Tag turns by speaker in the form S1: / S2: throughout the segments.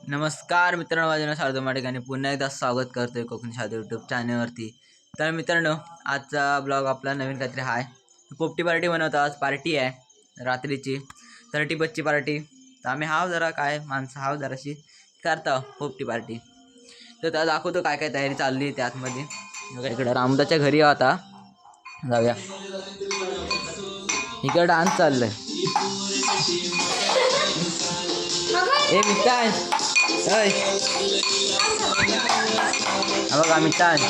S1: नमस्कार मित्रांनो, माझे नाव शारदा माडिक आणि पुन्हा एकदा स्वागत करतोय कोकणी शारदा यूट्यूब चॅनलवरती. तर मित्रांनो, आजचा ब्लॉग आपला नवीन काहीतरी आहे. पोपटी पार्टी बनवतो. आज पार्टी आहे रात्रीची 30 पार्टी. तर आम्ही जरा काय माणसं जराशी करता पोपटी पार्टी. तर त्या दाखवतो काय काय तयारी चालली आहे त्यातमध्ये. इकडे रामदाच्या घरी आता जाऊया. इकडे डान्स चाललंय. ए मित्रांनो, बघा मित्रांनो,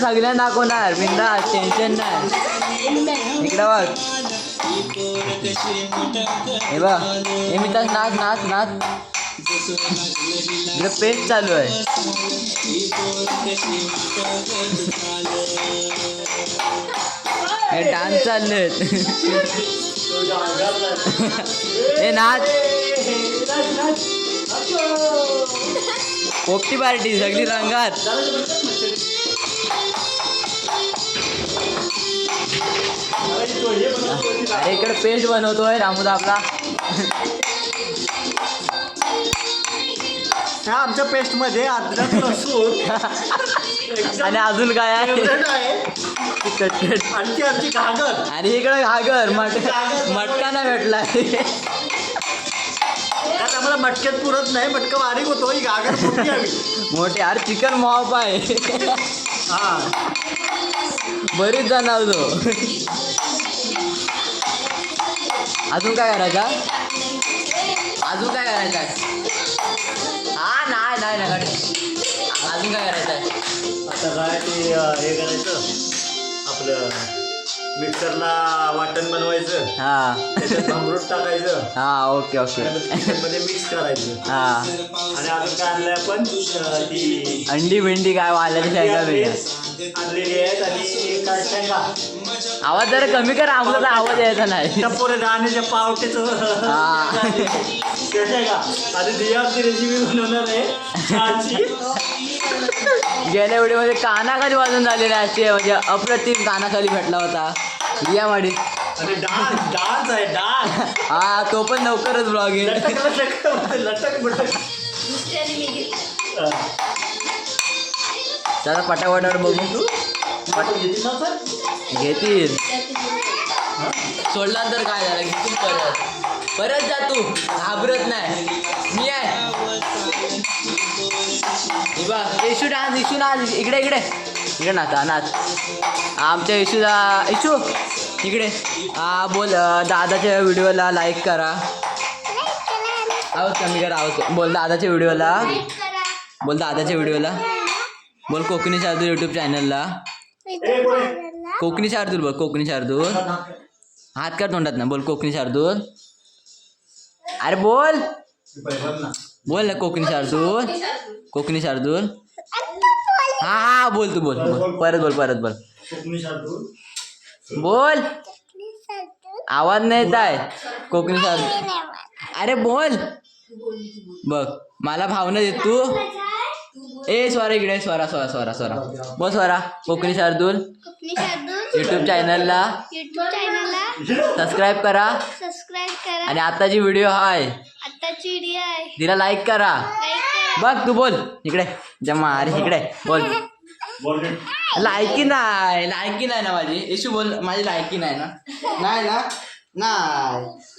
S1: सगळ्यांना दाखवणार बिंदास, टेन्शन नाही. इकडं बघ, हे बघ, हे मित्रांनो, नाच नाच नाच. इकडे पेस्ट चालू आहे. हे डान्स चालले. हे नाच, पोपटी पार्टी सगळी रंगात. अरे इकडे पेस्ट बनवतोय रामूदा आपला.
S2: ह्या आमच्या पेस्ट मध्ये अद्रक लसूण
S1: आणि अजून काय आहे
S2: आणि ती आमची घागर.
S1: आणि इकडे घागर मटका नाही भेटलाय.
S2: आम्हाला मटक्यात पुरत नाही, मटका बारीक होतो. ही घागर मोठी हवी.
S1: मोठे अरे चिकन मॉप आहे.
S2: हा,
S1: बरीच जाणार तो. अजून काय करायचा? अजून काय करायचं आहे? नाही अजून काय करायचं आहे?
S2: आता काय ते हे करायचं, आपलं मिक्सरला वाटण बनवायचं. त्याच्यात भांबरूट टाकायचं.
S1: ओके
S2: मध्ये मिक्स करायचं. आणि अजून काय आणलंय आपण, ती
S1: अंडी भेंडी काय वाल्याच्या शेंगा बिंगा
S2: आणलेली आहेत. आणि काय शेंगा,
S1: आवाज जरा कमी कर, आम्हाला आवाज यायचा नाही.
S2: टपोरे दाण्याच्या पावट्याचं शेंगा. आणि दियाची रेसिपी बनवणार आहे चहाची.
S1: गेल्या व्हिडिओमध्ये कानाखाली वाजून झालेले असते, म्हणजे अप्रतिम कानाखाली भेटला होता रिया माडी.
S2: आणि डान्स आहे, डान्स.
S1: तो पण लवकरच ब्लॉग येईल.
S2: लटक बटक.
S1: चला पटापटावर बघू. घेतील सोडला तर काय झालं, घेतील परत जा. तू घाबरत नाही, मी आहे. इशू डान्स, इकडे नाच. आमच्या इशू इकडे. बोल, दादाच्या व्हिडिओला लाईक करा. आवाज कमी करा, आवाज बोल. दादाच्या व्हिडिओला बोल. कोकणी शार्दूल यूट्यूब चॅनलला कोकणी शार्दूल बोल. कोकणी शार्दूल हात का तोंडात ना बोल. कोकणी शार्दूल. अरे बोल ना. कोकणी शार्दूल. हा बोल. तू बोल. परत बोल. बोल. आवाज नाही येत आहे. कोकणी शार्दूल. अरे बोल. बघ मला भावना देत तू. स्वरा इकडे. स्वरा बोल. स्वरा. कोकणी शार्दूल यूट्यूब चॅनलला सबस्क्राईब करा. आणि आताची व्हिडिओ आहे तिला लाईक करा. बघ तू बोल इकडे. जमा अरे इकडे बोल. लायकी नाही ना माझी. इशू बोल. माझी लायकी नाही ना.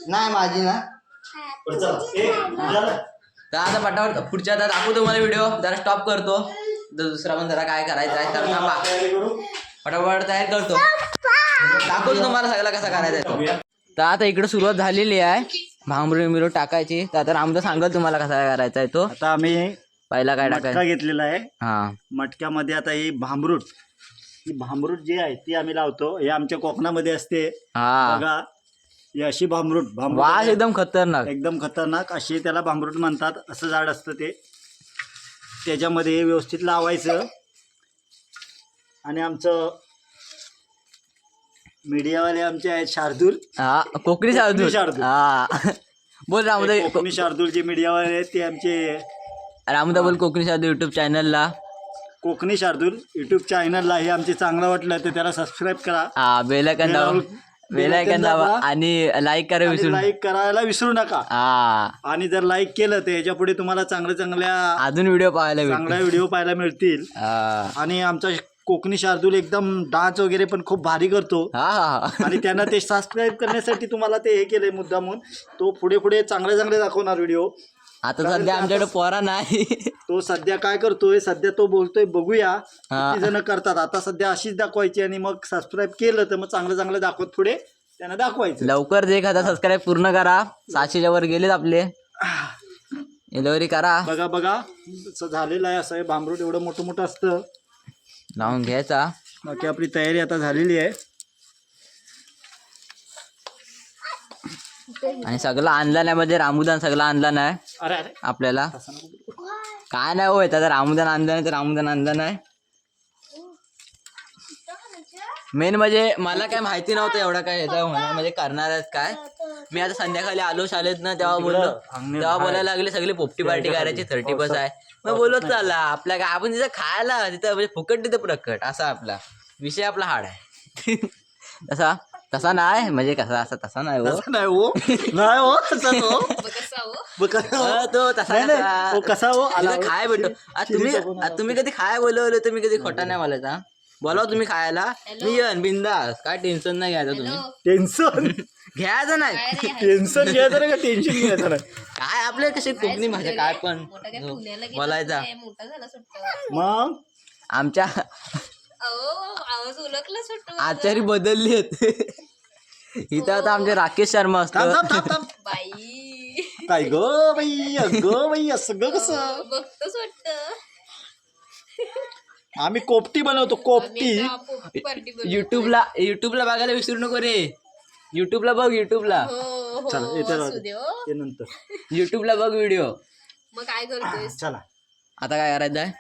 S1: नाही माझी ना. तर आता पटापट पुढच्या आता दाखवतो मला व्हिडिओ. जरा स्टॉप करतो. दुसरा पण जरा काय करायचं आहे तर थांबा. फटाफट तयार करतो. दाखवतो तुम्हाला सगळं कसा करायचा आहे. तर आता इकडे सुरुवात झालेली आहे. भांबरू टाकायची. तर आता रामदा सांगल तुम्हाला कसा करायचा आहे तो.
S2: आता आम्ही
S1: पहिला काय टाकायचं
S2: घेतलेला आहे. मटक्यामध्ये आता ही भांबरूट जी आहे ती आम्ही लावतो. हे आमच्या कोकणामध्ये असते बघा. ही अशी भांबरूट
S1: वास एकदम खतरनाक
S2: अशी त्याला भांबरूट म्हणतात. असं झाड असतं ते. त्याच्यामध्ये व्यवस्थित लावायचं. आणि आमचं मीडियावाले आमचे आहेत शार्दूल.
S1: कोकणी शार्दूल. बोल रामदा.
S2: कोकणी शार्दूल जे मीडियावाले आहेत ते आमचे.
S1: रामदा बोल. कोकणी शार्दूल यूट्यूब चॅनलला
S2: हे आमचे चांगलं वाटलं तर त्याला सबस्क्राईब करा.
S1: बेल आयकॉन दाबा. बेल आयकॉन दाबा आणि लाईक करा विसरू
S2: लाईक करायला विसरू नका.
S1: हा
S2: आणि जर लाईक केलं तर याच्या पुढे तुम्हाला चांगल्या
S1: अजून व्हिडिओ पाहायला
S2: चांगल्या व्हिडिओ पाहायला मिळतील. आणि आमचा कोकणी शार्दूल एकदम डान्स वगैरे पण खूप भारी करतो. आणि त्यांना ते सबस्क्राईब करण्यासाठी तुम्हाला ते हे केलंय मुद्दामून. तो पुढे चांगले दाखवणार व्हिडिओ.
S1: आता सध्या आमच्याकडे पोरा नाही.
S2: तो सध्या काय करतोय, सध्या तो बोलतोय बघूया किती जण करतात. आता सध्या अशीच दाखवायची आणि मग सबस्क्राईब केलं तर मग चांगलं दाखवत पुढे त्यांना दाखवायचं.
S1: लवकर जे खाता सबस्क्राईब पूर्ण करा. 600च्या वर गेलेत आपले. डिलिव्हरी करा.
S2: बघा झालेलं आहे. असं भांबरूट एवढं मोठं असतं.
S1: लावून घ्यायचा.
S2: बाकी आपली तयारी आता झालेली आहे.
S1: आणि सगळं आणलं नाही म्हणजे रामूदान सगळं आणलं नाही.
S2: अरे
S1: आपल्याला काय नाही होय. आता रामूदान आणलं नाही तर रामूदान आणलं नाही. मेन म्हणजे मला काय माहिती नव्हतं एवढं काय येतं होणार म्हणजे करणार आहेत काय. मी आता संध्याकाळी आलो शाळेत ना तेव्हा बोलायला लागले सगळे पोपटी पार्टी करायची 30+ आहे. मग बोलत चालला आपल्या काय आपण तिथं खायला तिथं म्हणजे फुकट तिथं प्रकट असा आपला विषय आपला हाड आहे. तसा नाही म्हणजे कसा असा तसा नाही हो. तो तसा
S2: कसा हो
S1: खाय भेटतो. तुम्ही कधी खाय बोलवलं तुम्ही कधी खोटा नाही बोलायचा. बोलाव तुम्ही खायला मी येन बिंदास. काय टेन्शन नाही घ्यायचं तुम्ही.
S2: टेन्शन
S1: घ्यायचं नाही.
S2: टेन्शन घ्यायचं नाही का टेन्शन घ्यायचं नाही.
S1: काय आपले कसे कोकणी भाषा काय पण बोलायचा.
S2: मग
S1: आमच्या आचारी बदलली आहेत. इथं आता आमचे राकेश शर्मा असतात.
S2: काय ग बाई असं ग कसं आम्ही कोपटी बनवतो. कोपटी
S1: युट्यूबला बघायला विसरू नको रे. युट्यूबला बघ. युट्यूबला
S2: नंतर
S1: युट्यूबला बघ व्हिडिओ.
S3: मग काय करतोय.
S2: चला
S1: आता काय करायचं आहे.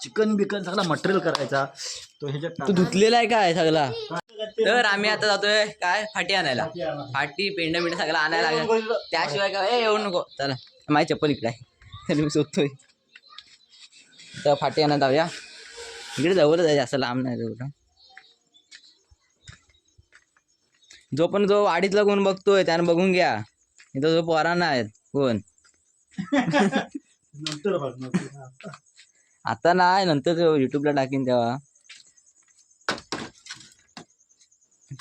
S2: चिकन बिकन सगळा मटेरियल करायचा. तो ह्याच्यात
S1: तू धुतलेला आहे काय सगळा. तर आम्ही आता जातोय काय फाटी आणायला. फाटी पेंड सगळं आणायला लागेल. त्याशिवाय काय येऊ नको. चला माझी चप्पल इकडे आहे. मी शोधतोय तर फाटी आणायला जाऊया. इकडे जवळच आहे जास्त लांब नाही कुठं. जो वाडीतला कोण बघतोय त्यानं बघून घ्या. इथं जो पोरांना आहेत कोण. आता नाही नंतर युट्यूबला टाकीन तेव्हा.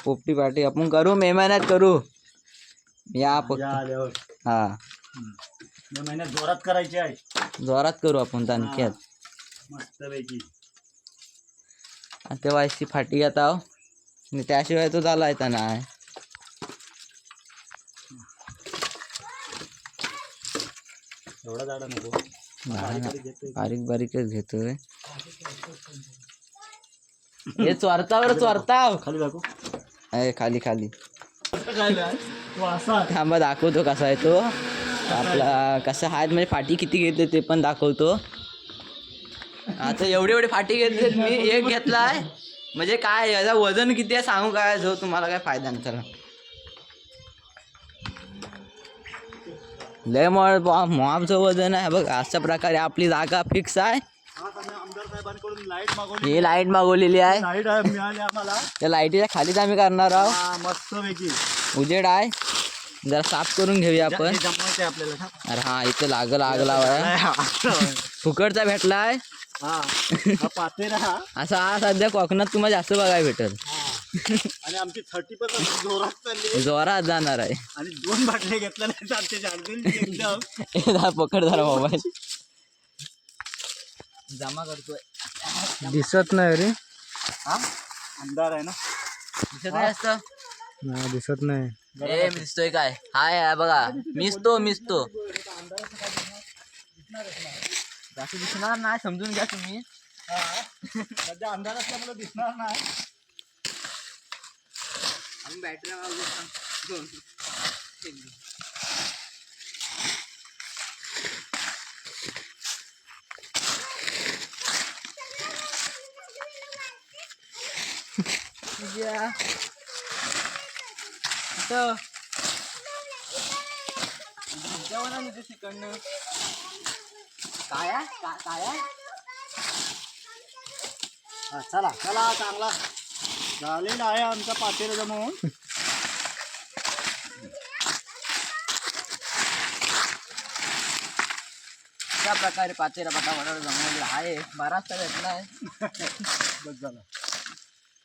S1: पोपटी पार्टी आपण करू मे महिन्यात करू. या हा
S2: महिन्यात जोरात करायची आहे.
S1: जोरात करू आपण तानक्यात
S2: मस्तपैकी.
S1: तेव्हा अशी फाटी घेत आहो. त्याशिवाय तो झाला येता नाही.
S2: एवढा जाडा नको.
S1: बारीकच घेतोय. हे चोरताव
S2: खाली दाखव.
S1: खाली थांबा दाखवतो कसा आहे तो आपला. कसा आहे म्हणजे फाटी किती घेतले ते पण दाखवतो. आता एवढी फाटी घेतले मी. एक घेतलाय म्हणजे काय याचा वजन किती आहे सांगू काय. जो तुम्हाला काय फायदा नाही. चला लय मॉबचं वजन आहे बघ. अशा प्रकारे आपली जागा फिक्स आहे.
S2: आमदार साहेबांकडून लाईट
S1: ही लाईट मागवलेली आहे.
S2: लाईट मिळाली आम्हाला.
S1: त्या लाईटीच्या खालीच आम्ही करणार आहोत.
S2: मस्तपैकी
S1: उजेड आहे. जरा साफ करून घेऊया आपण.
S2: जमवायचं आपल्याला.
S1: अरे हा इथं लागला फुकटचा भेटलाय. असा हा सध्या कोकणात तुम्हाला जास्त बघायला भेटल.
S2: आणि आमची 30% जोरात चालली.
S1: जोरात जाणार आहे.
S2: आणि 2 बाटल्या घेतल्या नाही एकदम.
S1: पकड जरा मोबाईल जमा करतोय.
S4: दिसत नाही रे.
S2: अंधार आहे ना.
S1: दिसत नाही असतं.
S4: दिसत नाही.
S1: ए मी दिसतोय काय. हाय बघा मिसतो जास्त दिसणार नाही. समजून घ्या तुम्ही.
S2: सध्या अंधार असल्यामुळे दिसणार नाही.
S1: आम्ही बॅटरी
S2: चला चांगला झालेला आहे आमचा पातेला जमवून.
S1: त्या प्रकारे पातेला पटापटा जमवलेला आहे. बराचसा भेटला आहे.
S2: बस झालं.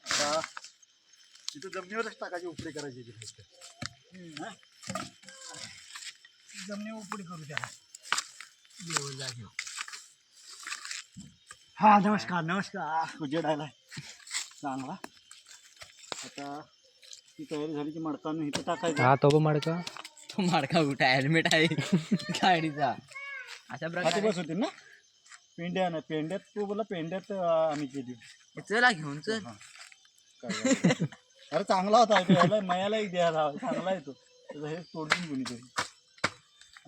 S2: आता तिथं जमिनीवरच टाकायची उपडी करायची ती फक्त. हा? जमिनी उपडी करू द्या. हा नमस्कार नमस्कार. उजेड आलाय चांगला. आता ती तयारी झाली की मडकानं इथं टाकायचं.
S4: हा तो मडका
S1: तो माडका कुठे हेल्मेट आहे गाडीचा. अशा
S2: हाती
S1: प्रकारे
S2: बस होतील ना पेंड्या ना पेंड्यात तू बोला पेंड्यात आम्ही केली.
S1: चला घेऊन चल.
S2: हा. काय अरे चांगला होता तो याला मयाला एक द्यायला चांगला आहे तो. त्याचं हे तोडून कोणीतरी.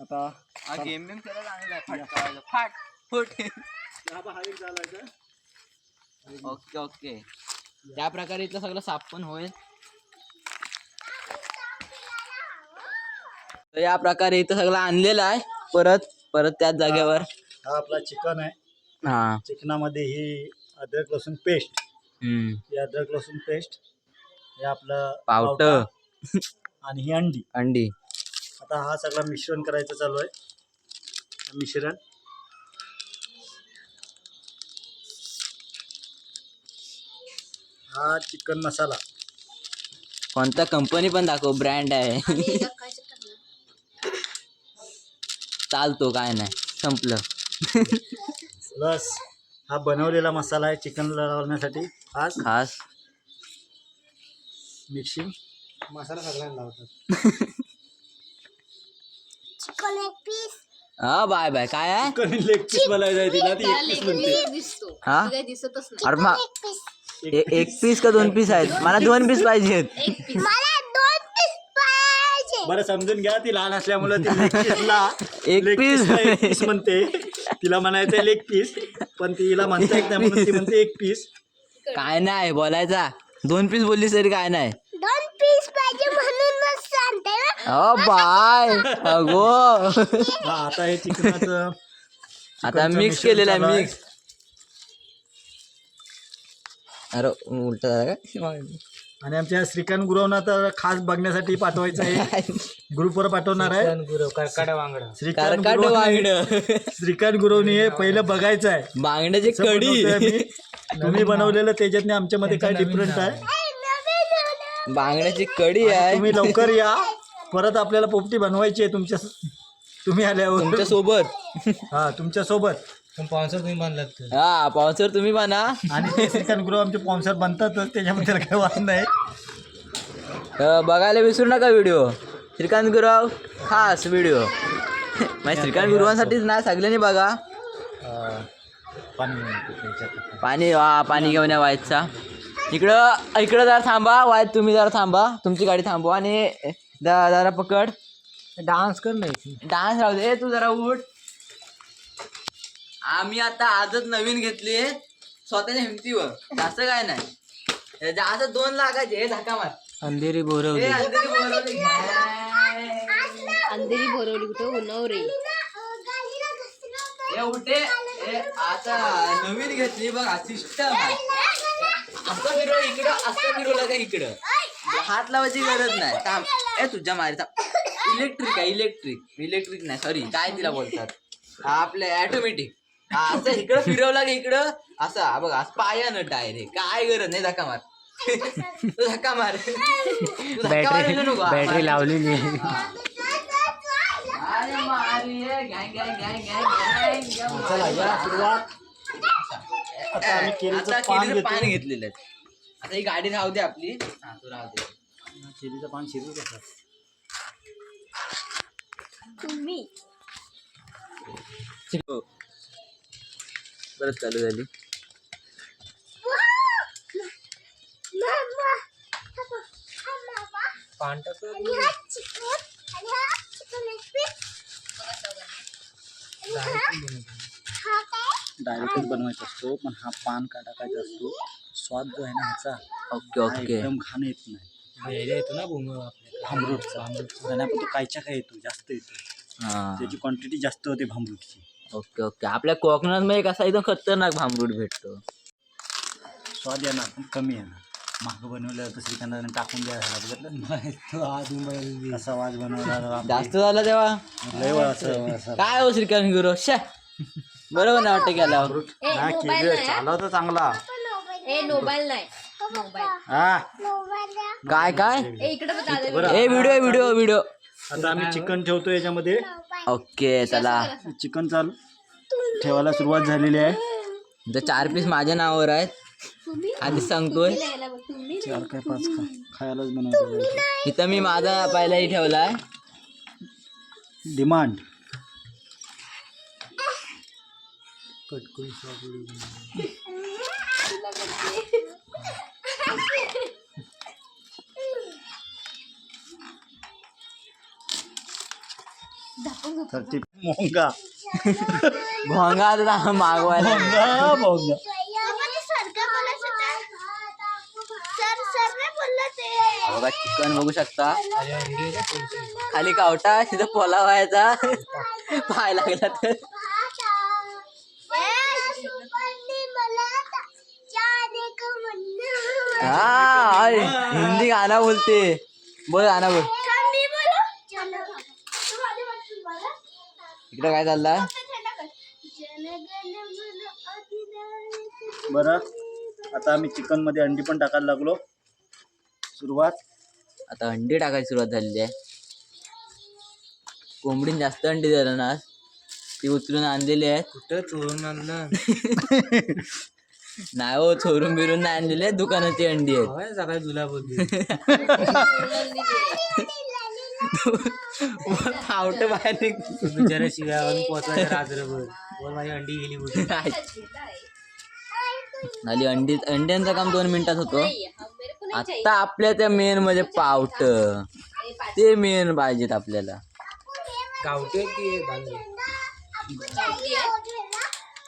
S2: आता
S1: गेम बेम केला चांगला आहे. फटकावायचं. फाट फुट.
S2: हा एक झाला का.
S1: Okay okay. त्या प्रकारे इथलं सगळं साफ पण होईल. तर या प्रकारे इथं सगळं आणलेलं आहे. परत परत त्याच जागेवर.
S2: हा आपला चिकन आहे.
S1: हा.
S2: चिकनामध्ये ही अद्रक लसूण पेस्ट. ही अद्रक लसूण पेस्ट. हे आपलं
S1: पावटं
S2: आणि ही अंडी.
S1: अंडी.
S2: आता हा सगळा मिश्रण करायचं चालू आहे. मिश्रण हा चिकन मसाला.
S1: कोणता कंपनी पण दाखव ब्रँड आहे. चालतो काय नाही संपलं.
S2: प्लस हा बनवलेला मसाला आहे चिकनला लावण्यासाठी खास मिक्सिंग मसाला सगळ्यांना लावतात.
S1: हा बाय बाय काय आहे.
S2: चिकन लेग पीस बोलायचं आहे तिला. ती एक पीस म्हणते.
S1: हा अरे मग एक पीस का 2 पीस आहेत. मला 2 पीस पाहिजेत.
S2: बरं समजून घ्या ती लहान असल्यामुळे ती लेग पीसला
S1: एक
S2: लेग
S1: पीस.
S2: पीसला एक पीस म्हणते. तिला म्हणायचं लेग पीस पण तिला म्हणता येत नाही म्हणून ती म्हणते एक पीस.
S1: काय नाही बोलायचा. 2 पीस बोललीस तरी काय नाही.
S3: 2 पीस पाहिजे म्हणून सांगते ना.
S1: हो बाय अगो.
S2: हा आता हे चिकनाचं
S1: आता मिक्स केलेलं आहे मिक्स. अरे उलट झालं का.
S2: आणि आमच्या श्रीकांत गुरुवना तर खास बघण्यासाठी पाठवायचं आहे. ग्रुपवर पाठवणार आहे.
S4: करकाडा वांगडा
S2: श्रीकांत
S1: करकाट
S2: गुरुवने
S1: बांगड.
S2: श्रीकांत गुरुवने हे पहिलं बघायचं आहे.
S1: बांगड्याची
S2: असं
S1: कडी.
S2: बनवतोय आम्ही. तुम्ही बनवलेलं त्याच्यातने आमच्यामध्ये काय डिफरंट आहे.
S1: बांगड्याची कडी आहे.
S2: तुम्ही लवकर या. परत आपल्याला पोपटी बनवायची आहे तुम्ही आल्यावर.
S1: तुमच्या सोबत.
S2: हा तुमच्या सोबत.
S4: स्पॉन्सर तुम्ही बांधलात.
S1: हा पावसर तुम्ही म्हणा.
S2: आणि ते श्रीकांत गुरु आमचे स्पॉन्सर बनतातच त्याच्याबद्दल काही वाद नाही.
S1: बघायला विसरू नका व्हिडिओ. श्रीकांत गुरुव खास व्हिडिओ. म्हणजे श्रीकांत गुरुवांसाठीच नाही सगळ्यांनी बघा. पाणी पाणी घेऊन या वायचा. इकडं जरा थांबा वायत. तुम्ही जरा थांबा. तुमची गाडी थांबवा आणि जरा पकड.
S4: डान्स कर नाही.
S1: डान्स राहू दे. तू जरा उठ. आम्ही आता आजच नवीन घेतली स्वतःच्या हिमतीवर. जास्त काय नाही. जास्त 2 लाखाचे. हे धक्का मार.
S4: अंधेरी बोरवली.
S3: अंधेरी बोरवली कुठं उन्हावर रे.
S1: हे उठे. आता नवीन घेतली बघ. सिस्टम आहे. असं फिरव इकडं. असं फिरवलं का इकडं. हात लावायची गरज नाही. थांब. तुझ्या मारीचा इलेक्ट्रिक आहे. इलेक्ट्रिक नाही सॉरी काय तिला बोलतात. आपलं ऑटोमॅटिक. असं इकडं फिरवलं का इकडं. असं बघ असं पायानं डायरेक्ट. काय गरज नाही. धक्का मार. तू धक्का मार.
S4: बॅटरी लावलेली.
S2: आता आम्ही केळीचं पान
S1: पान
S2: घेतो.
S1: घेतलेलं आहे. आता ही गाडी राहू दे आपली. हा तू राहू दे.
S2: केळीचं पान शिरू कसं.
S3: तुम्ही
S1: परत चालू झाली.
S4: पान टाक.
S2: डायरेक्टच बनवायचा असतो पण हा पान का टाकायचा असतो. स्वाद जो आहे ना ह्याचा
S1: ओके
S2: हा
S1: ओके.
S2: एकदम घाण येत नाही.
S4: येतो ना भूम आपल्या
S2: भांबरूटचा आणि आपण तो कायच्या काय येतो जास्त येतो.
S1: हा
S2: त्याची क्वांटिटी जास्त होते भांबरूटची.
S1: Okay okay. आपल्या कोकणात मध्ये कसा एकदम खतरनाक भांबरूट भेटतो.
S2: स्वाद येणार पण कमी येणार. मागं बनवलं होतं श्रीखंडाने टाकून द्यायला बघितलं
S4: तो आधी बैल
S2: कसा वाज बनवला
S1: जास्त झालं तेव्हा
S2: लय वेळ असं
S1: काय हो श्रीकांत गुरु शे बरोबर नाही वाटतं केल्यावर
S2: नाही केलं चालवतं चांगला
S5: मोबाईल नाही मोबाईल
S2: हा
S1: काय काय
S5: इकडे बघ दादा
S2: बरं
S1: ए व्हिडिओ व्हिडिओ व्हिडिओ
S2: आता आम्ही चिकन ठेवतो याच्यामध्ये
S1: ओके चला
S2: चिकन चालू ठेवायला सुरुवात झालेली आहे
S1: तर 4 पीस माझ्या नावावर आहेत आधी सांगतोय
S2: चार काय 5 खायलाच बनवतो
S1: इथं मी माझा पहिलाही ठेवलाय
S2: डिमांड तर ती मोंगा
S1: भोंगा आता मागवायला
S2: मोंगा मोंगा
S1: बघा चिकन बघू शकता खाली कावटा तिथं पोला व्हायचा पाय लागला तर हा हिंदी गाणं बोलते बोल गाणं बोल इकडे काय चाललंय
S2: बरं आता आम्ही चिकन मध्ये अंडी पण टाकायला लागलो सुरुवात
S1: आता अंडी टाकायची सुरुवात झालेली आहे कोंबडीने जास्त अंडी दिलं ना ती उचलून आणलेली आहेत
S4: कुठं चोरून आणलं
S1: नाही हो चोरून बिरून नाही आणलेली आहेत दुकानाची अंडी आहेत
S4: हवाय सकाळी तुला बोलली
S1: फावट बाहेर निघ
S4: बिचारा शिव्यावर पोचवायचं रात्रभर बोल माझी अंडी गेली कुठे
S1: झाली अंड्यांचं काम 2 मिनिटात होतो आता आपल्या त्या मेन म्हणजे पावट ते मेन पाहिजेत आपल्याला
S4: गावठी की बांधली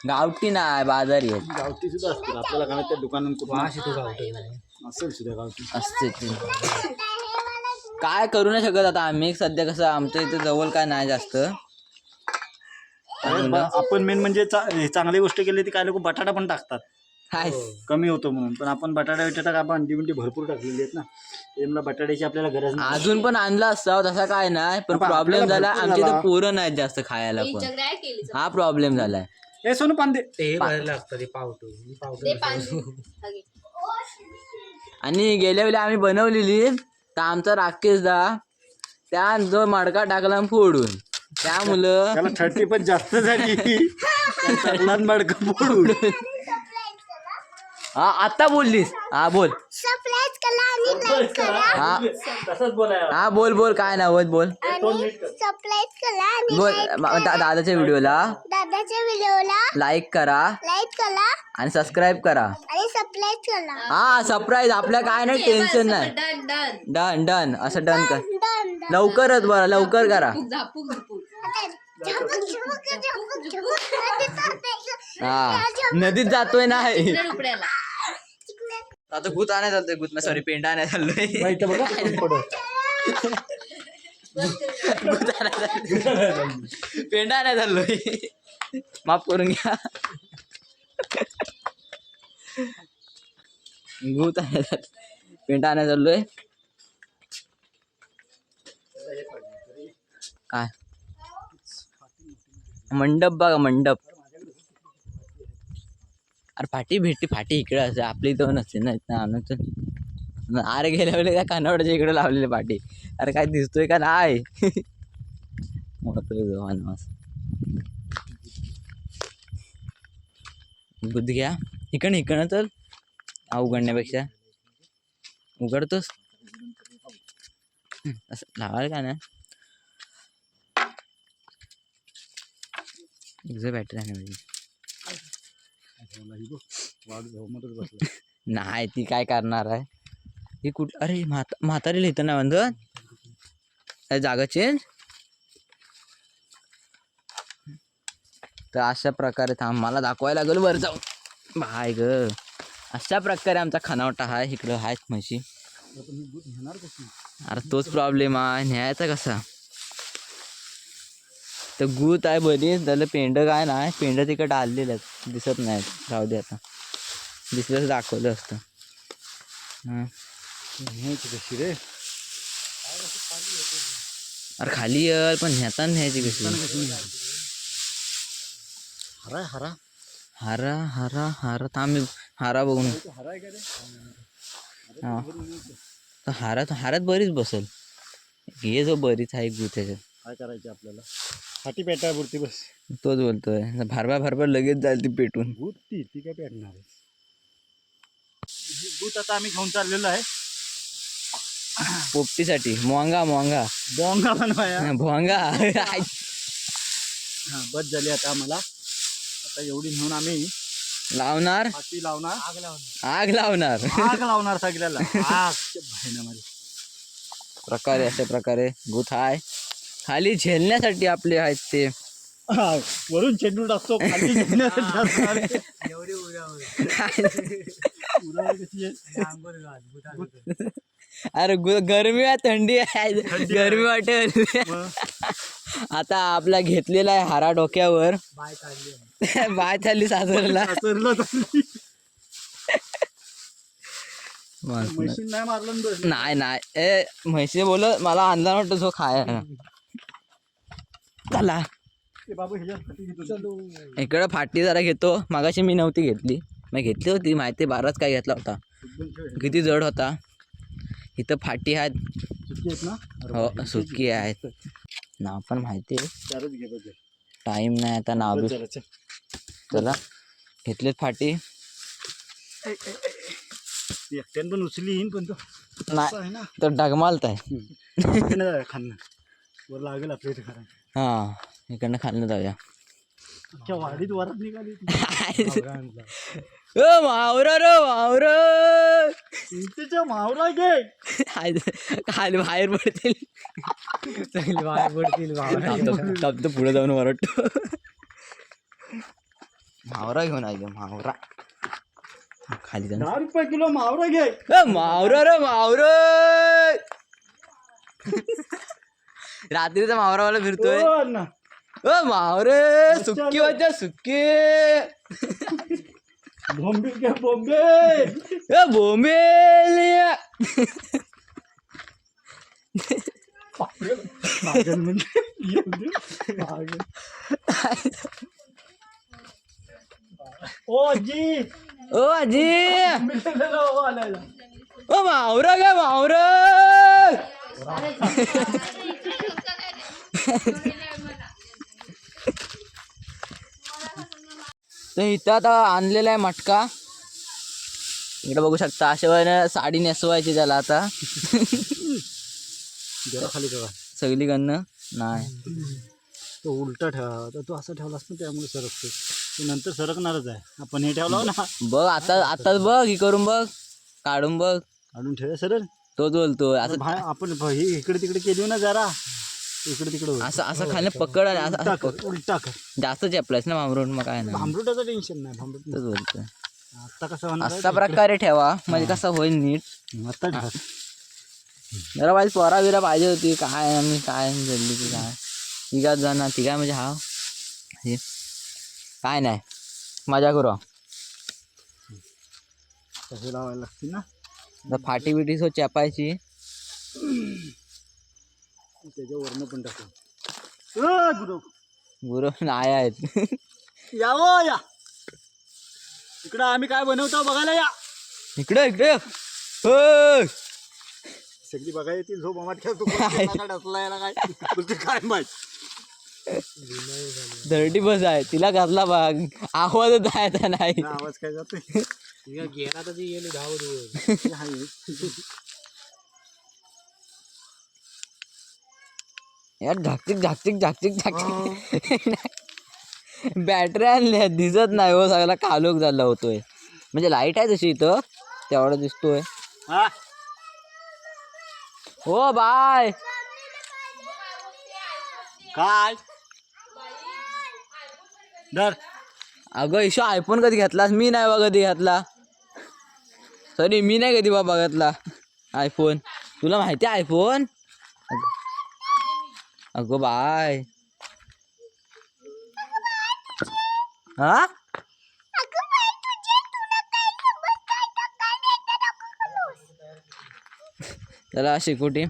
S1: गावठी नाही बाजारी आहेत
S2: गावठी सुद्धा असतील आपल्याला काय त्या दुकानात कुठं
S4: वास येतो गावठी
S2: असेल सुद्धा गावठी
S1: असते ते काय करू नाही शकत आता आम्ही सध्या कसं आमच्या इथे जवळ काय नाही जास्त
S2: आपण मेन म्हणजे चांगली गोष्ट केली ती काय लोक बटाटा पण टाकतात
S1: हाय
S2: कमी होतो म्हणून पण आपण बटाटा आपण अंडी बिंडी भरपूर टाकलेली आहेत ना त्यामुळे बटाट्याची आपल्याला गरज नाही
S1: अजून पण आणला असता तसा काय नाही पण
S2: पण
S1: प्रॉब्लेम
S2: आपल्याला
S1: झाला
S2: भरपूर
S1: आमच्या
S2: झाला.
S1: इथे पोरं नाहीत जास्त खायला पण
S5: काय केली
S1: हा प्रॉब्लेम झालाय
S2: हे सोनू पांदे
S4: ते भरायला लागतं ते पावटो
S5: ते
S4: पावटो
S5: पाणी
S1: आणि गेल्या वेळी आम्ही बनवलेली तर आमचा राकेश दा त्या जो मडका टाकला फोडून त्यामुळं
S2: त्याला 30 पण जास्त झाली लहान बाळक फोडून
S1: हा आता बोललीस हा बोल
S3: सबस्क्राईब करा आणि लाईक करा
S1: हा
S2: तसंच बोलायला
S1: हा बोल बोल काय ना होत बोल
S3: आणि सबस्क्राईब करा आणि
S1: बोल
S3: like
S1: दादाच्या व्हिडिओला
S3: दादाच्या व्हिडिओला
S1: लाईक करा
S3: लाईक करा
S1: आणि सबस्क्राईब करा
S3: आणि सबस्क्राईब करा
S1: हा सरप्राईज आपल्या काय नाही टेन्शन नाही
S5: डन डन
S1: डन डन असं डन कर
S3: डन डन
S1: लवकरच बरं लवकर करा
S5: झापूक झापूक
S1: हा नदीत जातोय नाही
S5: रुपड्याला
S1: आता भूत आणायला चालतोय भूत सॉरी पेंडा आणायला चाललोय
S2: माहिती बघा खाली पडत.
S1: भूत आणायला चाललोय. पेंडा आणायला चाललोय माफ करून घ्या भूत आणायला पेंडा आणायला चाललोय काय मंडप बघा मंडप अरे फाटी भेटते फाटी इकडे असते आपली इथं नसते ना इथं आणून अरे गेल्या वेळेला त्या कानावड्याच्या इकडे लावलेले पाठी अरे काय दिसतोय का नाही माणूस बुद्ध घ्या इकडनं तर हा उघडण्यापेक्षा उघडतोस असं लावायला का ना बॅटरी आहे नाही ती काय करणार आहे ही अरे म्हातारी लिहितं ना बंध जागा चेंज तर अशा प्रकारे थांब मला दाखवायला लागेल वर जाऊन बाय ग अशा प्रकारे आमचा खानावटा आहे इकडं आहेत म्हशी अरे तोच प्रॉब्लेम आहे न्यायचा कसा तर गूत आहे बरी त्याला पेंड काय नाही पेंड तिकडे आलेलं आहेत दिसत नाहीत राहू दे आता दिसलं दाखवलं असतं हा.
S2: न्यायची कशी रे?
S1: अरे खाली ये पण न्यायची कशी?
S2: हरा हरा
S1: हारा हारा हारा थांब मी हारा बघून.
S2: हरा आहे का रे?
S1: हा तर हारात बरीच बसल. घे जो बरीच आहे गु त्याच्यात.
S2: काय करायचे आपल्याला? हाटी पेटाय पुरती बस.
S1: तोच बोलतोय भारभर लगेच जाईल ती पेटून.
S2: भूत ती काय पेटणार आहे? भूत आता आम्ही घेऊन चाललेलो आहे
S1: पोपटीसाठी मोंगा
S2: बोंगा बनवाया.
S1: भोंगा.
S2: हा बस झाली आता आम्हाला. आता एवढी घेऊन आम्ही
S1: लावणार
S2: हाती लावणार,
S1: आग लावणार.
S2: आग लावणार सगळ्याला. आग बहिणामध्ये
S1: प्रकारे अशा प्रकारे भूत हाय खाली झेलण्यासाठी आपले आहेत ते.
S2: वरून चेंडू टाकतो खाली झेलण्यासाठी असणार.
S4: एवढी उड्या
S2: उरावर कशी आहे?
S1: अरे गरमी आहे थंडी आहे गरमी वाटेल.
S2: मग
S1: आता आपला घेतलेला आहे हारा डोक्यावर.
S4: बाय काढली
S1: बाय चालली सासरला.
S2: सासरला चालली.
S1: मस्त.
S2: मशीन नाही मारलं ना बस.
S1: नाही ए म्हैशी बोल मला आणला नव्हतं जो खाया. चला
S2: ते बाबू ह्याच्यात फाटी घेतो.
S1: इकडं फाटी जरा घेतो. मागाशी मी नव्हती घेतली, मी घेतली होती माहिती. 12च काय घेतला होता, किती जड होता. इथं फाटी आहेत.
S2: सुट्टी आहेत ना?
S1: हो सुटकी आहेत. नाव पण माहिती आहे.
S2: चारच घे बघ.
S1: टाइम नाही आता नाव बी.
S2: जरा चल.
S1: चला घेतलेत फाटी.
S2: ती एकट्यानं पण उचली येईन पण तो असं
S1: नाही
S2: आहे ना.
S1: तर डगमालत आहे.
S2: खाणं वर लागेल आपल्या इथे खरं.
S1: हा इकडनं खाल्लं जाऊया.
S2: अख्ख्या वाडीत वरात निघाली.
S1: ओ मावरा रे मावरा.
S2: चिंतेच्या मावरा घे.
S1: खाली बाहेर पडतील.
S4: चांगली बाहेर पडतील
S1: तर पुढे जाऊन वरटतो. मावरा घेऊन आलो मावरा. खाली जाऊन
S2: 10 रुपये किलो मावरा घे.
S1: मावरा रे मावरा. रात्रीचा मावरावाला फिरतोय.
S2: हो अण्णा.
S1: ओ मावरे सुक्की होत्या सुक्की.
S2: बोंबील घे बोंबील.
S1: ए बोंबेल.
S2: पागल म्हणजे पागल. ओ जी
S1: ओ आजी.
S2: ओ आलायला.
S1: ओ मावरा ग मावरा. तर इथं आता आणलेला आहे मटका. इकडे बघू शकता अशा वेळेला साडी नेसवायची त्याला आता.
S2: जरा खाली ठेवा.
S1: सगळी गणं नाही
S2: तो उलटा ठेवा. तर तू असं ठेवलास ना त्यामुळे सरकतो. ते नंतर सरकणारच आहे. आपण हे ठेवला ना.
S1: बघ आता बघ ही करून बघ काढून बघ.
S2: काढून ठेवा सरळ.
S1: तोच बोलतोय असं.
S2: आपण हे इकडे तिकडे केली ना जरा. इकडे तिकडे होईल.
S1: असं खाली पकड आणि
S2: उलटा
S1: असं
S2: कर, उलटा कर.
S1: जास्त चेपलायस ना मामरूट मग काय नाही.
S2: भांबरुटाचं टेन्शन नाही. भांबरूट
S1: तोच बोलतोय.
S2: आता कसं होणार
S1: असा प्रकारे ठेवा म्हणजे कसं होईल नीट.
S2: आता ठेवा.
S1: जरा पाहिजे पोरा बिरा पाहिजे होती. काय आम्ही काय जल्ली की काय तिघात जाणार. तिघा म्हणजे हा हे काय नाही मजा करू.
S2: कसे लावायला लागतील ना.
S1: फाटी बिटी सो चेपायची.
S2: त्याच्यावरनं पण टाकू.
S1: गुरु नाही आहेत.
S2: या इकडं आम्ही काय बनवतो बघायला या.
S1: इकडे
S2: सगळी बघायला येतील. झोप आम्हाला खेळतो काय माहित.
S1: धरटी बस आहे तिला घातला बघ. आवाजच द्यायचा नाही.
S2: आवाज काय जातोय.
S4: गेला तर येईल धावत.
S1: यार झाकचिक बॅटरी आणल्या दिसत नाही हो. सगळा कालोख झाला होतोय. म्हणजे लाईट आहे तशी इथं तेवढा दिसतोय.
S2: हा
S1: हो बाय.
S2: काय धर.
S1: अगं ईशो आयफोन कधी घेतलास? मी नाही बा कधी घेतला. सॉरी मी नाही कधी बाबा घेतला आयफोन. तुला माहिती आहे आयफोन? अगो बाय. हा चला शेकोटी.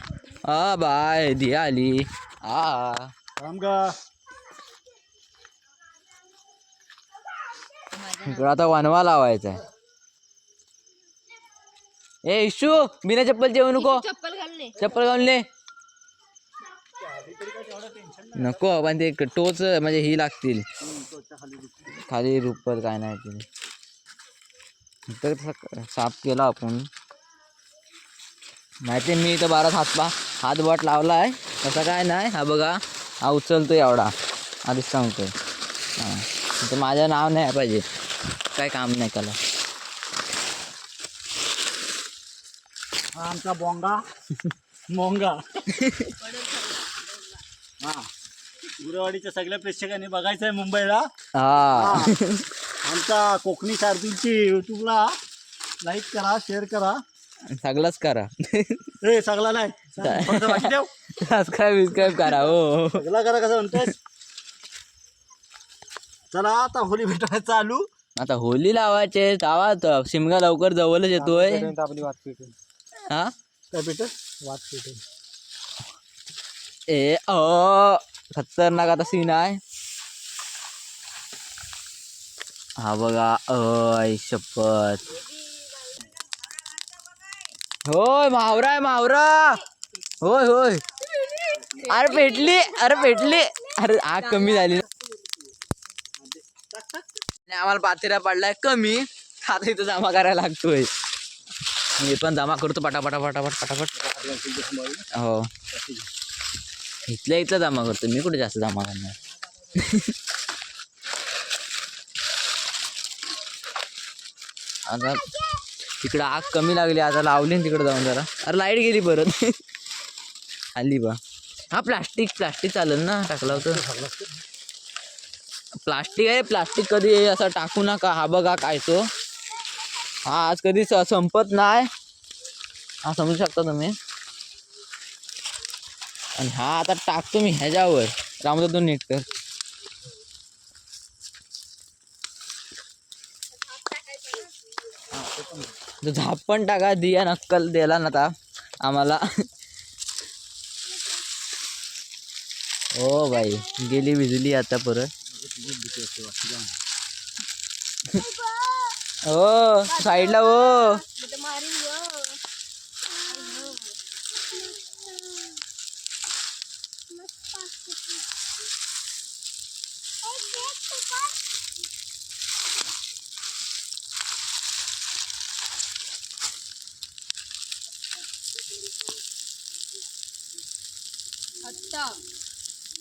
S1: बाय दिया आली.
S2: थांब गा.
S1: इकडं आता वनवा लावायचा आहे. ए इशू बिना चप्पल जेवू नको.
S5: चप्पल घालणे.
S1: चप्पल घालून ले. नको पण ते टोच म्हणजे ही लागतील खाली रुपल काय नाही ते तर साफ केला आपण. माहिती मी इथं बारात हात बोट लावला आहे तसं काय नाही. हा बघा हा उचलतोय एवढा आधीच सांगतोय. हां तर माझं नाव नाही पाहिजे काय काम नाही त्याला.
S2: हा आमचा बोंगा मोंगा. हा गुरेवाडीच्या सगळ्या प्रेक्षकांनी बघायचं आहे मुंबईला.
S1: हा
S2: आमचा कोकणी शार्दूलची युट्यूबला लाईक करा, शेअर करा,
S1: सगळंच करा.
S2: हे सगळा नाही फक्त बाकी ठेव.
S1: सबस्क्राईब करा. हो
S2: सगळा करा कसं म्हणतोस. चला आता होली भेटायला चालू.
S1: आता होली लावायचे गावात. शिमगा लवकर जवळच येतोय.
S4: आपली वाट पेटेल.
S1: हा
S2: काय भेट
S4: वाट पेटेल.
S1: ए खतरनाक आता सीन आहे. हा बघा आई शपथ. होय मावरा आहे मावरा. होय होय. अरे पेटली अरे आग कमी झाली. आम्हाला पातेरा पडलाय कमी. आता इथं जमा करायला लागतोय. मी पण जमा करतो पटापट. हो इथलं जमा करतो मी. कुठे जास्त जमा करणार. आता तिकडं आग कमी लागली. आता लावली ना तिकडे जाऊन जरा. अरे लाईट गेली परत. आली बा. हा प्लास्टिक चालेल ना टाकला होतं. प्लास्टिक आहे. प्लास्टिक कधी असं टाकू नका. हा बघा काय तो. हा आज कधी संपत नाही. हा समजू शकता तुम्ही. आणि हा आता टाकतो मी ह्याच्यावर. रामदा दोन नीट कर. झाप पण टाका. दिया नक्कल दिला ना आता आम्हाला. हो बाई गेली विजली आता परत. हो साईडला हो.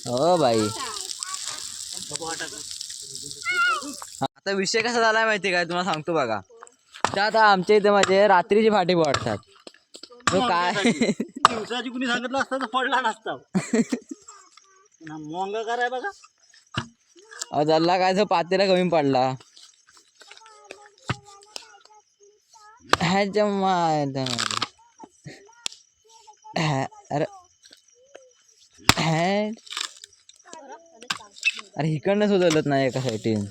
S1: हो बाई आता विषय कसा झालाय माहिती काय तुम्हाला सांगतो बघा. त्या आता आमच्या इथे म्हणजे रात्रीची फाटी पडतात. तो काय
S2: दिवसाची कुणी सांगितलं असतं तर पडला नसता. मोंगा कराय बघा.
S1: झाला काय तो पातेला कमी पडला. ह्याच्या अरे अरे इकडनं सुधारत नाही एका साईडीन.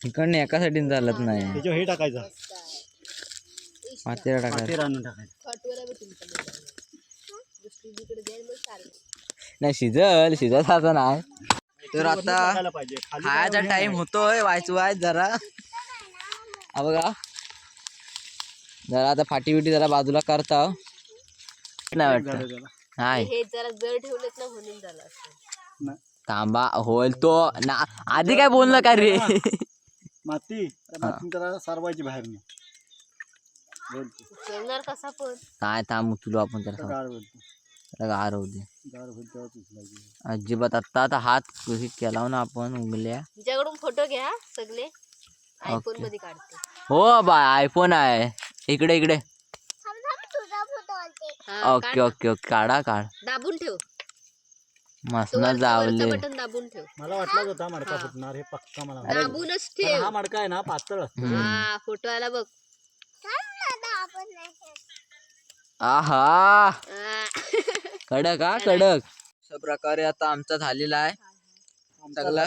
S1: इकडनं एका साईडीन चालत नाही.
S2: त्याच्यावर हे टाकायचं
S1: पातेला टाकायचं
S2: आणून टाकायचं.
S1: नाही शिजत असं नाही. तर आता
S2: टाकायला पाहिजे. खाली
S1: खायचा टाइम होतोय. वाच जरा. हा बघा जरा आता फाटी बिटी जरा बाजूला करता नाही वाटत. नाही
S5: हे जरा जर ठेवलेत ना म्हणून झालं असं.
S1: तांबा होईल तो ना. आधी काय बोललं का रे.
S2: माती त्याला सारवायची बाहेर मी.
S5: उचलणार कसा पण.
S1: काय थांब उचलू आपण त्याला.
S2: गार बोलतो.
S1: त्याला गार होऊ दे.
S2: गार बोलतो उचलायची.
S1: अजिबात आता हात केला ना आपण उंगल्या.
S5: तिच्याकडून फोटो घ्या सगळे. आयफोन मध्ये काढते.
S1: हो बाय आयफोन आहे. इकडे
S3: तुझा फोटो आलते.
S1: ओके ओके ओके काढ.
S5: दाबून ठेव.
S1: मस्त जावले.
S5: बटन दाबून ठेव.
S2: मला वाटलाच होता मडका फुटणार. हे पक्का मला वाटलं.
S5: दाबूनच ठेव.
S2: हा मडका आहे ना पातळ असतो.
S5: हा फोटो आला बघ.
S1: आहा कडक अशा प्रकारे आता आमचा झालेला आहे सगळा.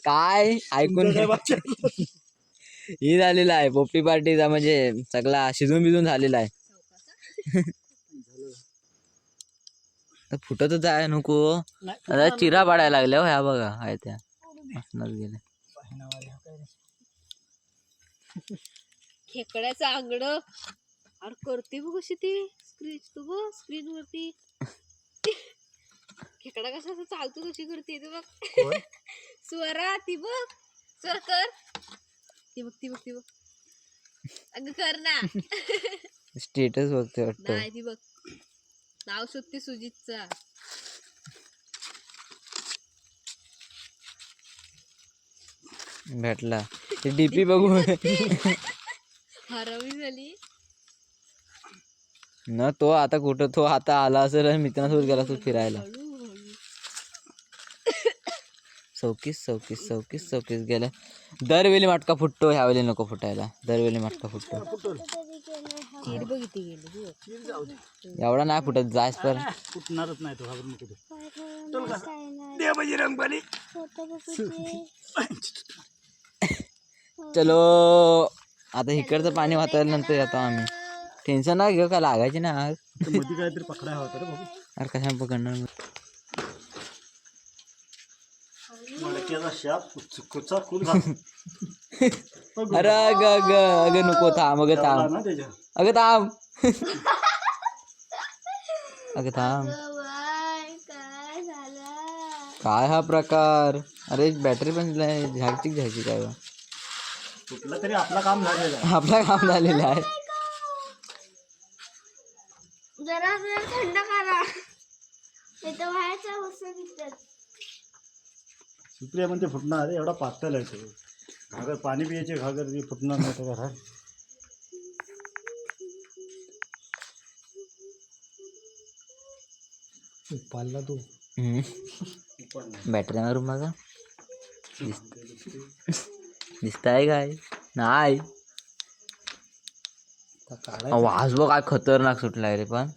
S1: काय ऐकून ही झालेला आहे पोपटी पार्टीचा म्हणजे सगळा शिजून बिजून झालेला आहे. तर फुटतच आहे नको.
S2: नाही,
S1: आता चिरा पाडायला लागल्या हो ह्या बघा आहे त्या असणार गेल्या.
S5: खेकड्याचं आंगड अरे करते बघ कशी ती स्क्रीन तू बघ स्क्रीन वरती खेकडा कसा असं चालतो कशी करते तू बघ स्वरा ती बघ स्वर कर ती बघ ती बघ ती बघ अगं कर ना
S1: स्टेटस बघते वाटतं.
S5: नाही ती बघ नाव शोधते सुजितचा
S1: भेटला ते डीपी बघू.
S5: हरवली झाली
S1: न तो आता कुठं तो आता आला असेल आणि मित्रांसोबत गेला तो फिरायला. चौकीस गेला. दरवेळी मटका फुटतो ह्यावेळी नको फुटायला. दरवेळी मटका फुटतो.
S5: चीर बघ इथे गेली
S1: एवढा नाही फुटत जायच पर
S2: फुटणारच नाही तो घाबरून नको
S1: चलो आता इकडचं पाणी वाचायला येतो आम्ही. टेन्शन नाही घेऊ का लागायची ना आग.
S2: मध्ये काहीतरी पकडाय होता रे बाबू.
S1: अरे कशा पकडणार.
S2: मडक्याचा शाप कुचा खून
S1: अरे अग नको थांब अगं थांब
S2: ना त्याच्या.
S1: अगं थांब अगं थांब.
S3: काय झालं
S1: काय हा प्रकार. अरे बॅटरी पण झाकची घ्यायची काय.
S2: कुठलं तरी आपलं काम झालेलं आहे.
S1: आपलं काम झालेलं आहे.
S3: जरा थंड करा इथं व्हायच्या वस्तू दिसतात
S2: सुप्रिया म्हणते फुटणार एवढा पातळ आहे सगळं. घागर पाणी पियाचे घागर ते फुटणार नाही तर घरात. पालला तू
S1: बॅटरी मारून बघा दिसताय काय नाही. वास बघ काय खतरनाक सुटलाय रे. पण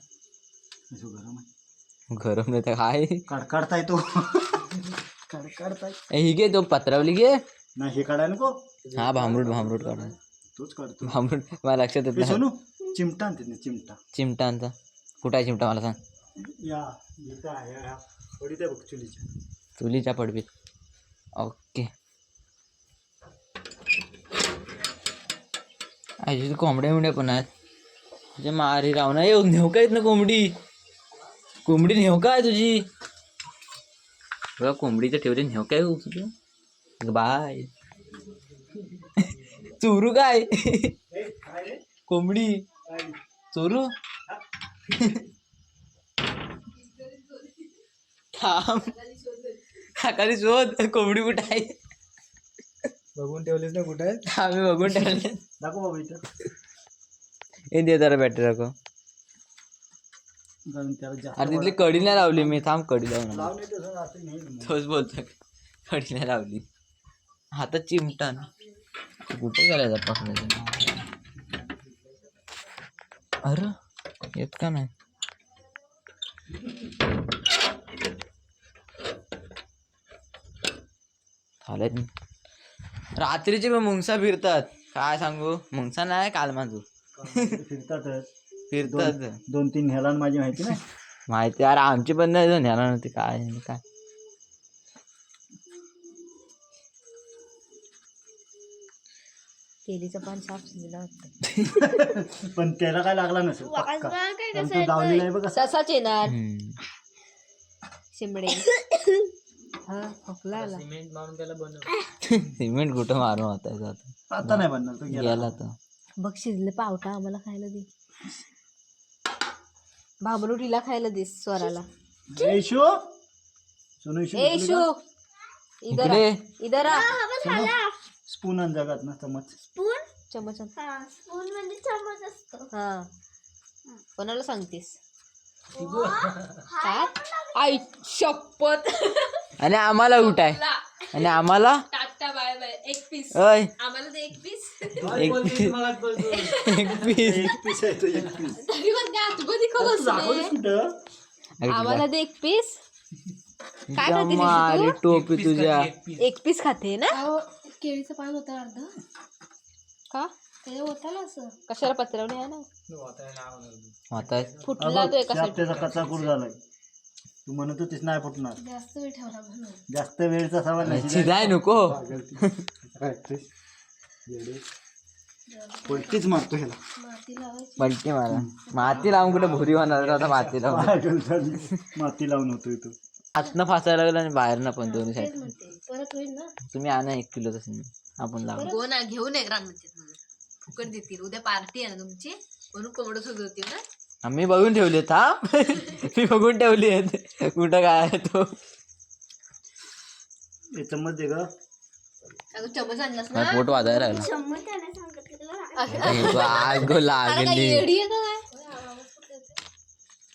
S2: गरम आहे.
S1: गरम नाही तर काय.
S2: कडकडताय तो कडकडताय.
S1: ही घे तो पत्रावली घे.
S2: नाही हे काढाय नको.
S1: हा भामरूट काढा.
S2: तोच काढतो.
S1: भामरूट मला लक्षात येत
S2: हे
S1: नाही.
S2: सोनू चिमटा आणते ना चिमटा.
S1: चिमटांचा कुठं आहे चिमटा मला सांग.
S2: या इथं आहे ह्या पडीत आहे बघ चुलीच्या.
S1: चुलीच्या पडवीत. ओके अशी कोंबड्या पण आहेत. तुझ्या मारी रावणा येऊ नेऊ काय ना कोंबडी नेऊ काय तुझी. बघा कोंबडीचं ठेवले नेऊ काय तुझं बाय. चोरू काय कोंबडी चोरू. थांब काकाली शोध कोंबडी कुठं आहे.
S4: बघून ठेवलेस ना कुठे
S1: आम्ही बघून ठेवले.
S2: दाखव बाबा इथं.
S1: हे दे जरा बॅटरी राखो.
S2: कारण त्याला जास्त
S1: अरे तिथली कडी नाही लावली मी. थांब कडी लावून
S2: लावून येते तसं असं नाही.
S1: तोच बोलतो कडी नाही लावली. हातात चिमटा ना कुठे करायचा पकडायचं. अरे येत का नाही. रात्रीचे पण मुंगसा फिरतात. काय सांगू मुंगसा नाही काल माझू
S2: फिरतातच.
S1: फिरतात.
S2: 2-3 ह्याला माझी माहिती नाही.
S1: माहिती अरे आमची पण नाही न्याला नव्हती काय काय.
S5: केलीचं पान साफ शिजला वाटतं
S2: पण त्याला काय लागला नसेल पक्का. कारण तो दावलेला आहे बघ.
S5: तसाच येणार शिमडे हा खोकला आला
S4: सिमेंट मारून त्याला बनव.
S1: सिमेंट कुठं मारून होता
S2: आता नाही बनणार तो
S1: गेला तर.
S5: बघ शिजले पावटा आम्हाला खायला दे. भामरुटीला खायला दे स्वराला.
S2: इशू सोनू इशू
S5: ए शू इधर आ,
S1: इकडे
S5: इधर आ.
S2: स्पून आण जगात ना चमच.
S3: स्पून
S5: चमच आण.
S3: स्पून म्हणजे चमच असतो
S5: हा कोणाला सांगतेस काय आई शपथ.
S1: आणि आम्हाला उठाय आणि आम्हाला
S5: टाटा बाय बाय. एक पीस
S1: अय
S5: आम्हाला दे एक पीस.
S1: एक पीस एक पीस.
S2: एक पीस आहे तो एक पीस.
S5: तरी पण त्या आतमध्ये का बसले?
S2: कुठं
S5: आम्हाला दे एक पीस. काय खाते
S1: मारी टोपी तुझ्या.
S5: एक पीस खाते ना.
S3: केळीचं पान होतं अर्ध
S5: का ते होतं ना असं कशाला पत्रवली आहे ना
S1: आता
S5: फुटला तो एका
S2: शाप त्याचा कच्चा कूर झालाय. तू म्हणत होतीस नाही फुटणार.
S5: जास्त वेळ ठेवला म्हणून
S2: जास्त वेळचा सवाल नाही.
S1: शिजाय नको
S2: पलटीच मारतो ह्याला.
S5: माती लावायची
S1: पलटी मला माती लावून कुठे भुरी होणार आता माती लावून
S2: पागल झाली. माती लावून होतोय तो.
S1: आतनं फासायला लागलं आणि बाहेरनं पण दोन्ही साईड.
S5: म्हणते परत होईल ना
S1: तुम्ही आणा 1 किलो तसं आपण लावू.
S6: हो ना घेऊन ये ग्रामपंचायत फुकट देतील. उद्या पार्टी आहे ना तुमची म्हणून कोंबड होतील ना.
S1: आम्ही बघून ठेवले था मी बघून ठेवली आहेत कुठं काय आहे तो.
S2: हे चम्मच दे ग.
S6: अगं चमच आणलास ना.
S1: मला पोट वाजायला लागला.
S3: शंभर त्याला सांगितलं
S1: आग लागली.
S6: येडी आहे का काय?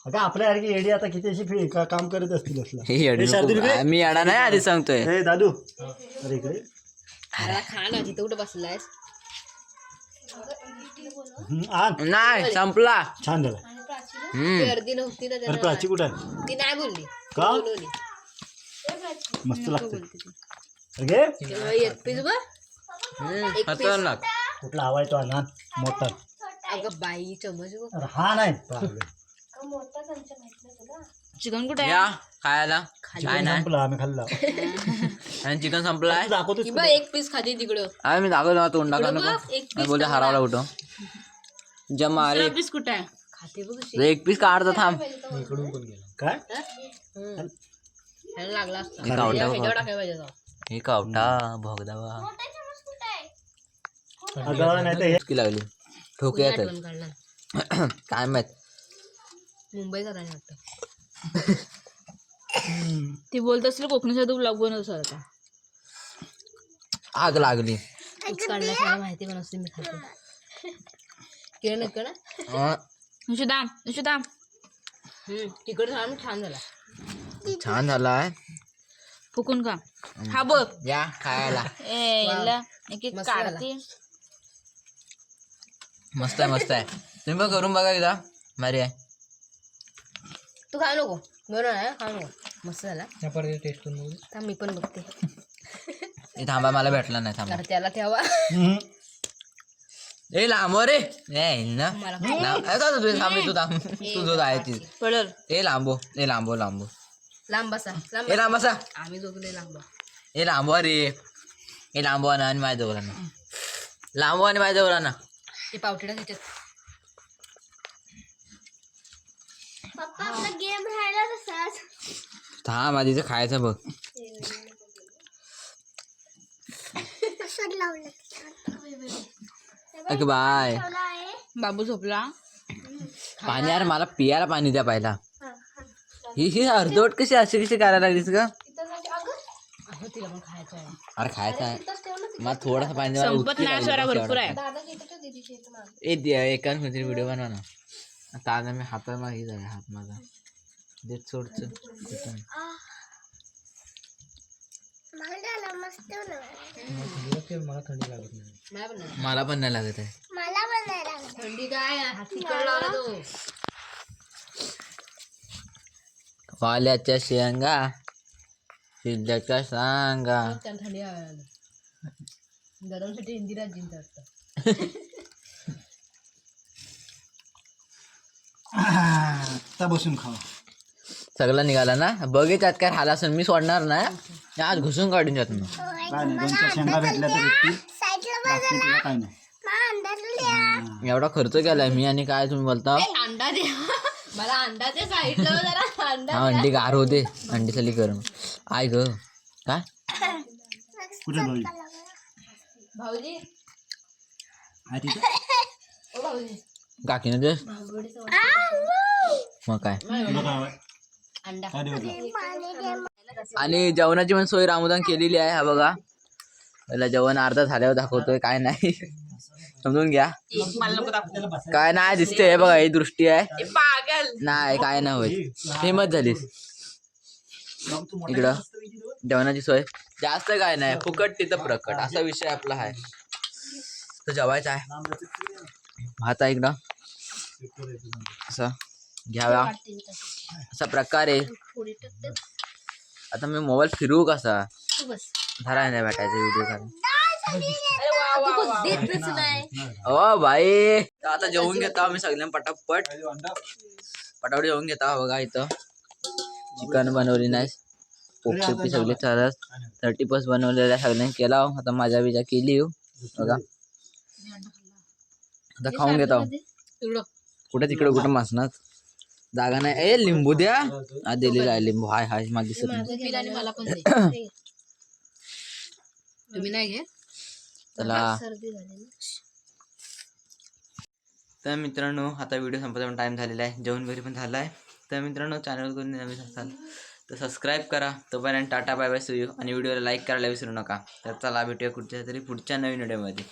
S2: अगं आपल्यासारखी येडी आता किती अशी काम करत असतील असला.
S1: हे येडे
S2: शार्दूल
S1: नको.
S2: इकडे.
S1: मी येडा नाही आधी सांगतोय.
S2: हे दादू अरे इकडे.
S6: अरे खा ना तिथं कुठं बसलायस.
S2: आण.
S1: नाही संपला.
S2: छान झाला.
S1: हम्म
S6: गर्दी नव्हती ना
S2: अरे
S6: त्याला.
S2: प्राची कुठं आहे?
S6: ती नाही बोलली.
S2: का?
S6: बोलवली.
S2: मस्त लागते. अगे
S6: एक पीस बघ. एक पीस.
S1: खतरनाक.
S2: कुठला हवाय तो आणा मोठा.
S6: अगं बाई चमच बघ.
S2: अरे हा नाही.
S6: चिकन कुठे
S1: या खायला काय नाही
S2: संपला आम्ही खाल्ला.
S1: आणि चिकन संपलाय.
S2: दाखवतोच
S6: बघ एक पीस खाते तिकडं.
S1: अरे मी दाखवतो तोंड टाका
S6: बघ,
S1: नको.
S6: एक
S1: मी
S6: piece
S1: बोलते हरावला कुठं जमा. अरे
S6: पीस कुठे आहे. खाते बघ कशी.
S1: 1 पीस काढतो थांब.
S2: काय
S6: ह्याला लागला असता.
S1: हे कावटा
S6: ह्याच्यावर टाकायला पाहिजे होता.
S1: हे कावटा भोगदावा
S2: अगं नाही तर हे
S1: की लागली ठोके येतात
S6: आठवण काढला.
S1: काय माहित.
S6: मुंबईचा राणी वाटतं.
S5: ती बोलत असेल कोकणीचा तू ब्लॉग बनवत होता.
S1: आग लागली.
S6: ऊस काढल्याशिवाय माहिती पण असते मी खाते. किरण इकडं ना.
S5: निशिदाम
S6: तिकडं झाला छान झाला.
S1: छान झालाय.
S5: फुकून का हा बघ
S1: या खायला.
S5: एक एक
S6: मस्त झाला.
S5: काढते.
S1: मस्त आहे मस्त आहे. तुम्ही पण करून बघा एकदा. भारी आहे.
S6: तू खा नको. बरोबर आहे खा नको. मस्त झाला. थांब मी पण बघते.
S1: हे थांबा मला भेटला नाही थांबा.
S6: तर त्याला ठेवा.
S1: ए लांबो रे ना
S6: मला
S1: तुझे थांबे तू थांब तू जो आहे ती.
S5: पडल
S1: ए लांबो ए लांबो लांबो
S6: लांब बसा. लांब
S1: ए लांब असा.
S6: आम्ही दोघले लांब.
S1: ए लांबो रे. ए लांबो आणि माझ्या जवळ ना लांबो आणि माझ्या जवळ ना.
S6: ते पावटेडा त्याच्यात.
S3: पप्पा आपला गेम राहिला तसाच.
S1: थांब आधीच खायचं बघ.
S3: असं लावलं
S1: ओके बाय.
S5: बाबू झोपला.
S1: पाणी यार मला पियाला पाणी द्या पहिला. ही अर्धवट कशी अशी कशी करायला लागलीस का.
S6: अहो तिला पण खायचं आहे.
S1: अरे खायचं आहे मला थोडासा पाणी द्या.
S5: संपत नाही सोरा भरपूर आहे.
S1: एकाच म्हणजे व्हिडिओ बनवा ना. आता आज मी हातात मला हे झालं हात माझा देत सोडचं.
S3: मस्त
S6: नाही पण नाही.
S1: मला पण नाही लागत आहे.
S3: मला पण नाही लागत.
S6: थंडी काय तिकड लावला तो.
S1: वाल्याच्या शेंगा शिल्ल्याच्या सांगा.
S6: त्याला थंडी हवा लागली. गरमसाठी इंदिराजींचं वाटतं.
S2: आता बसून खावा.
S1: सगळं निघाला ना बघ त्यात काय राहिला असेल मी सोडणार नाही. आज घुसून काढून जात ना.
S2: काय नाही 2-4 शेंगा भेटल्या तर येतील. बाकी तुला काय नाही.
S1: एवढा खर्च केलाय मी आणि काय तुम्ही बोलता.
S6: अंडा दे. मला अंडा दे साईडला जरा. अंडा
S1: हा अंडी गार होते. अंडी सली गरम आय ग काय
S2: कुठे भाऊ
S6: भाऊजी.
S2: आहे तिथे.
S6: ओ भाऊजी.
S1: काकीनं दे मग काय.
S2: तुला काय हवंय?
S6: अंडा.
S2: काय देऊ तुला?
S1: आणि जेवणाची पण सोय रामोदान केलेली आहे. हा बघा पहिला जेवण अर्धा झाल्यावर दाखवतोय काय नाही समजून घ्या. काय नाही दिसते हे बघा ही दृष्टी आहे. नाही काय नाही होत. फेमस झालीस. इकडं जेवणाची सोय जास्त काय नाही फुकट तिथं प्रकट असा विषय आपला आहे. तर जेवायचा आहे भात आहे इकडं असं घ्यावा असा प्रकार आहे. आता मी मोबाईल फिरवू कसा धरायला नाही भेटायचा व्हिडिओ काढून.
S6: देतच नाही.
S1: ओ भाई तर आता जेवून घेतो आम्ही सगळ्यांना पटापट जेवून घेता. बघा इथं चिकन बनवली नाही, पोपटी सगळी चालत 30% बनवलेल्या सगळ्यांनी केला. आता माझ्या बिजा केली बघा. आता खाऊन घेता. कुठे तिकडे कुठं मासणार जागा नाही. ए लिंबू द्या. हा दिलेला आहे लिंबू. हाय हाय मला दिसत नाही.
S6: मला पण दे. तुम्ही नाही घे.
S1: चला
S6: सर्दी झाली.
S1: तर मित्रांनो आता व्हिडिओ संपण्याचा टाइम झालेला आहे. जेवण वगैरे पण झालं आहे. तर मित्रांनो चॅनल करून नवीन असाल तर सबस्क्राईब करा. तोपर्यंत tata bye bye, see you. आणि व्हिडिओला लाईक करायला विसरू नका. तर चला भेटूया कुठच्या तरी पुढच्या नवीन व्हिडिओमध्ये.